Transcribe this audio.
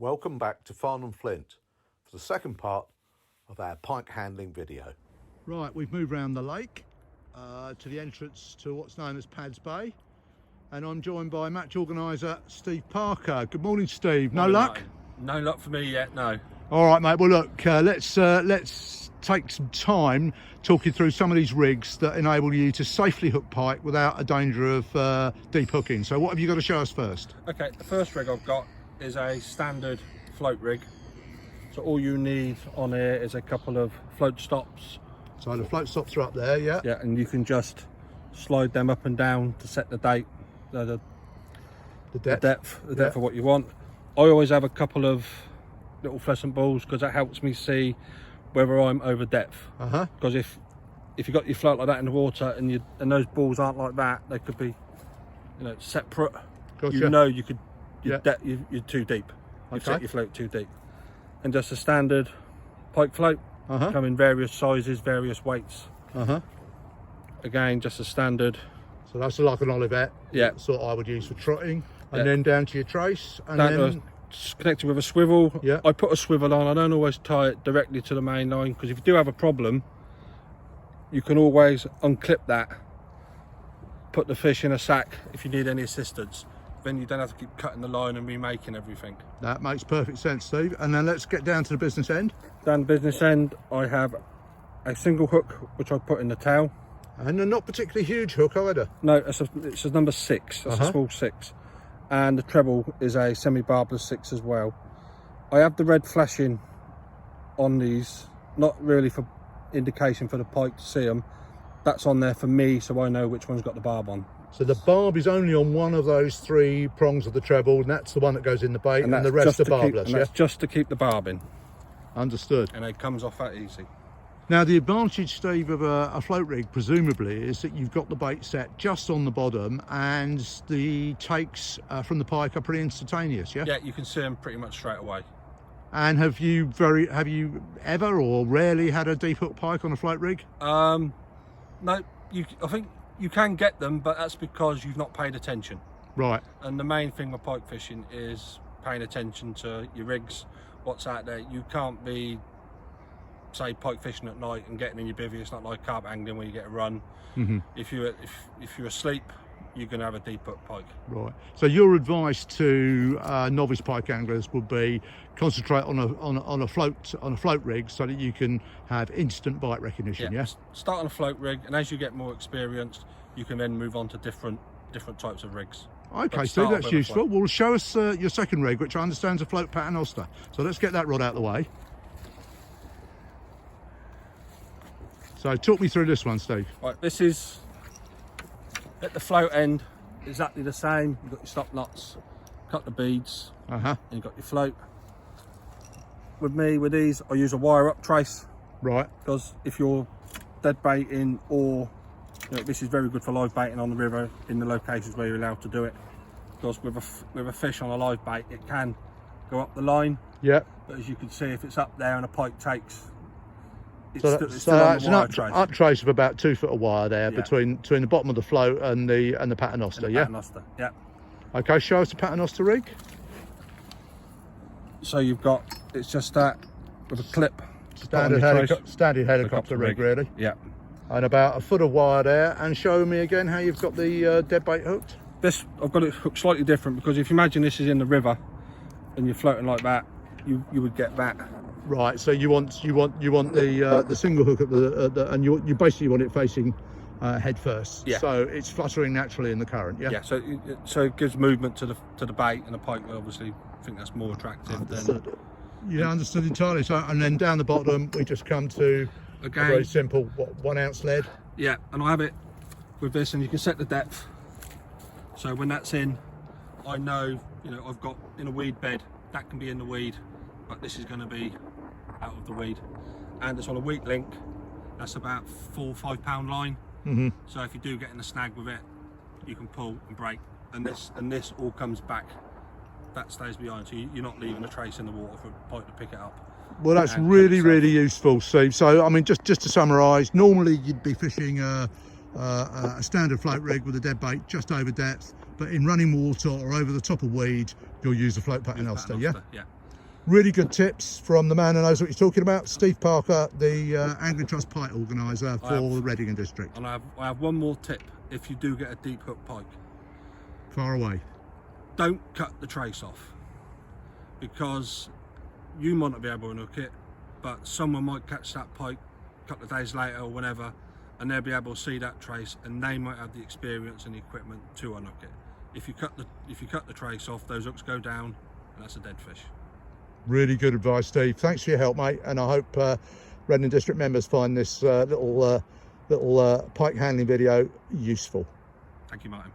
Welcome back to Farnham Flint for the second part of our pike handling video. Right, we've moved around the lake to the entrance to what's known as Pads Bay, and I'm joined by match organiser Steve Parker. Good morning, Steve. No luck? No luck for me yet, no. All right, mate. Well, look, let's take some time talking through some of these rigs that enable you to safely hook pike without a danger of deep hooking. So what have you got to show us first? Okay, the first rig I've got is a standard float rig. So all you need on here is a couple of float stops. So the float stops are up there, yeah? Yeah, and you can just slide them up and down to set the date, the depth of what you want. I always have a couple of little fluorescent balls because that helps me see whether I'm over depth. Because if you got your float like that in the water and those balls aren't like that, they could be, separate. Gotcha. You know you're too deep. You've set your float too deep. And just a standard pike float, come in various sizes, various weights. Again, just a standard. So that's like an Olivet. Yeah. Sort I would use for trotting, and then down to your trace, and then connected with a swivel. Yeah. I put a swivel on. I don't always tie it directly to the main line, because if you do have a problem, you can always unclip that, put the fish in a sack if you need any assistance. Then you don't have to keep cutting the line and remaking everything. That makes perfect sense, Steve. And then let's get down to the business end. Down the business end, I have a single hook which I put in the tail. And a not particularly huge hook either. No, it's a number 6. That's a small 6. And the treble is a semi-barbless 6 as well. I have the red flashing on these, not really for indication for the pike to see them. That's on there for me, so I know which one's got the barb on. So the barb is only on one of those 3 prongs of the treble, and that's the one that goes in the bait, and the rest are barbless, yeah? That's just to keep the barb in. Understood. And it comes off that easy. Now, the advantage, Steve, of a float rig, presumably, is that you've got the bait set just on the bottom, and the takes from the pike are pretty instantaneous, yeah? Yeah, you can see them pretty much straight away. And have you ever or rarely had a deep hook pike on a float rig? No, I think you can get them, but that's because you've not paid attention. Right. And the main thing with pike fishing is paying attention to your rigs, what's out there. You can't be, say, pike fishing at night and getting in your bivvy. It's not like carp angling where you get a run. If you're asleep, you're going to have a deep hook pike. Right. So your advice to novice pike anglers would be concentrate on a float rig so that you can have instant bite recognition. Yeah. Start on a float rig, and as you get more experienced, you can then move on to different types of rigs. Okay, Steve, that's useful. Well, show us your second rig, which I understand is a float paternoster. So let's get that rod out of the way. So talk me through this one, Steve. Right, this is at the float end, exactly the same. You've got your stop knots, cut the beads, and you've got your float. With me, with these, I use a wire up trace. Right. Because if you're dead baiting, or this is very good for live baiting on the river in the locations where you're allowed to do it. Because with a fish on a live bait, it can go up the line. Yeah. But as you can see, if it's up there and a pike takes, it's still on the wire trace. Up trace of about 2 foot of wire there, between the bottom of the float and the paternoster. Paternoster, yeah. Okay, show us the paternoster rig. So you've got, it's just that with a clip. Standard helicopter rig, really. Yeah. And about 1 foot of wire there. And show me again how you've got the dead bait hooked. This, I've got it hooked slightly different, because if you imagine this is in the river and you're floating like that, you would get that. Right. So you want the single hook at and you basically want it facing head first. Yeah. So it's fluttering naturally in the current. Yeah. Yeah. So it gives movement to the bait, and the pike will obviously think that's more attractive. Understood. Understood entirely. So, and then down the bottom we just come to a very simple 1 ounce lead. Yeah. And I have it with this, and you can set the depth. So when that's in, I know I've got in a weed bed, that can be in the weed, but this is going to be out of the weed, and it's on a weak link. That's about 4 or 5 pound line. So if you do get in a snag with it, you can pull and break, and this all comes back. That stays behind, so you're not leaving a trace in the water for a pike to pick it up. Well, that's really useful, Steve. So I mean, just to summarise, normally you'd be fishing a standard float rig with a dead bait just over depth, but in running water or over the top of weed, you'll use a float paternoster. Yeah. Really good tips from the man who knows what he's talking about, Steve Parker, the Angling Trust Pike organiser for the Reading District. And I have one more tip if you do get a deep hook pike. Far away. Don't cut the trace off, because you might not be able to hook it, but someone might catch that pike a couple of days later or whenever, and they'll be able to see that trace, and they might have the experience and the equipment to unhook it. If you cut the trace off, those hooks go down, and that's a dead fish. Really good advice, Steve. Thanks for your help, mate, and I hope Reading District members find this little pike handling video useful. Thank you, Martin.